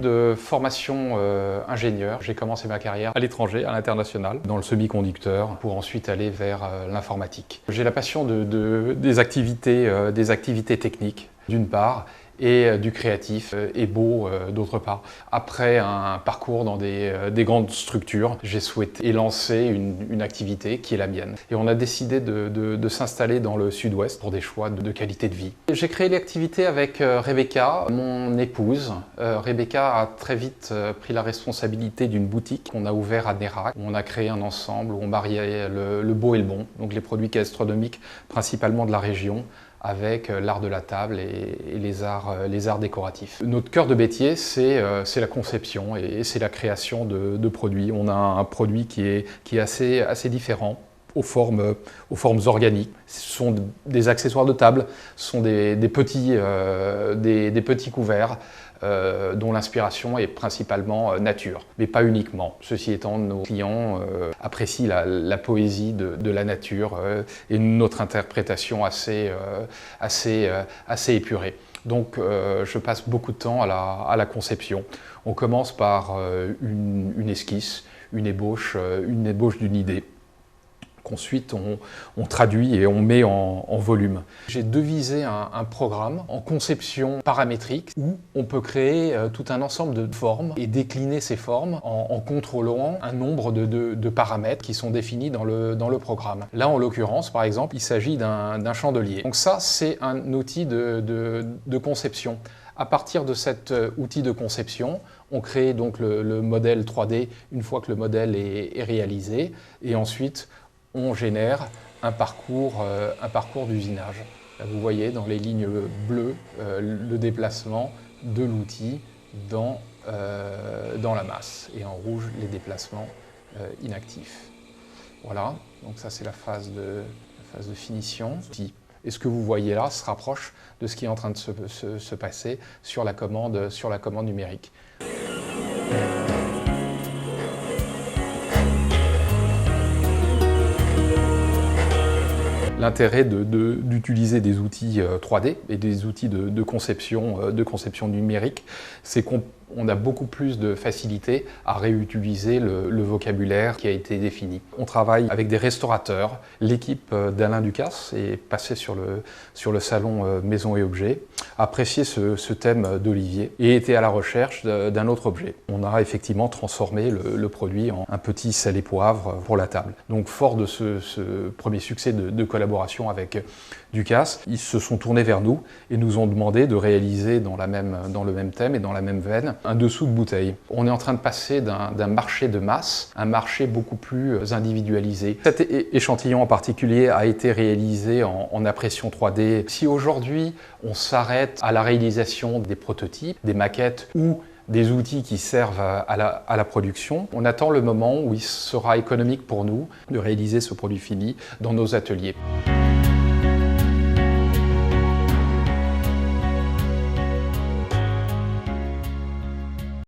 de formation ingénieur. J'ai commencé ma carrière à l'étranger, à l'international, dans le semi-conducteur, pour ensuite aller vers l'informatique. J'ai la passion des activités techniques, d'une part, et du créatif et beau d'autre part. Après un parcours dans des grandes structures, j'ai souhaité lancer une activité qui est la mienne. Et on a décidé de s'installer dans le sud-ouest pour des choix de qualité de vie. J'ai créé l'activité avec Rebecca, mon épouse. Rebecca a très vite pris la responsabilité d'une boutique qu'on a ouverte à Nérac. On a créé un ensemble où on mariait le beau et le bon, donc les produits gastronomiques principalement de la région, avec l'art de la table et les arts décoratifs. Notre cœur de métier, c'est la conception et c'est la création de produits. On a un produit qui est assez différent, aux formes organiques. Ce sont des accessoires de table, ce sont des petits couverts, dont l'inspiration est principalement nature, mais pas uniquement. Ceci étant, nos clients apprécient la poésie de la nature et notre interprétation assez épurée. Donc je passe beaucoup de temps à la conception. On commence par une esquisse, une ébauche d'une idée, qu'ensuite on traduit et on met en volume. J'ai devisé un programme en conception paramétrique où on peut créer tout un ensemble de formes et décliner ces formes en contrôlant un nombre de paramètres qui sont définis dans le programme. Là, en l'occurrence, par exemple, il s'agit d'un chandelier. Donc ça, c'est un outil de conception. À partir de cet outil de conception, on crée donc le modèle 3D une fois que le modèle est réalisé, et ensuite on génère un parcours d'usinage. Là, vous voyez dans les lignes bleues le déplacement de l'outil dans la masse, et en rouge les déplacements inactifs. Voilà, donc ça c'est la phase de finition. Et ce que vous voyez là se rapproche de ce qui est en train de se passer sur la commande numérique. L'intérêt d'utiliser des outils 3D et des outils de conception numérique, c'est qu'on a beaucoup plus de facilité à réutiliser le vocabulaire qui a été défini. On travaille avec des restaurateurs. L'équipe d'Alain Ducasse est passée sur le salon Maison et Objets, a apprécié ce thème d'Olivier et était à la recherche d'un autre objet. On a effectivement transformé le produit en un petit sel et poivre pour la table. Donc fort de ce premier succès de collaboration avec Ducasse, ils se sont tournés vers nous et nous ont demandé de réaliser dans le même thème et dans la même veine un dessous de bouteille. On est en train de passer d'un marché de masse à un marché beaucoup plus individualisé. Cet échantillon en particulier a été réalisé en impression 3D. Si aujourd'hui on s'arrête à la réalisation des prototypes, des maquettes ou des outils qui servent à la production, on attend le moment où il sera économique pour nous de réaliser ce produit fini dans nos ateliers.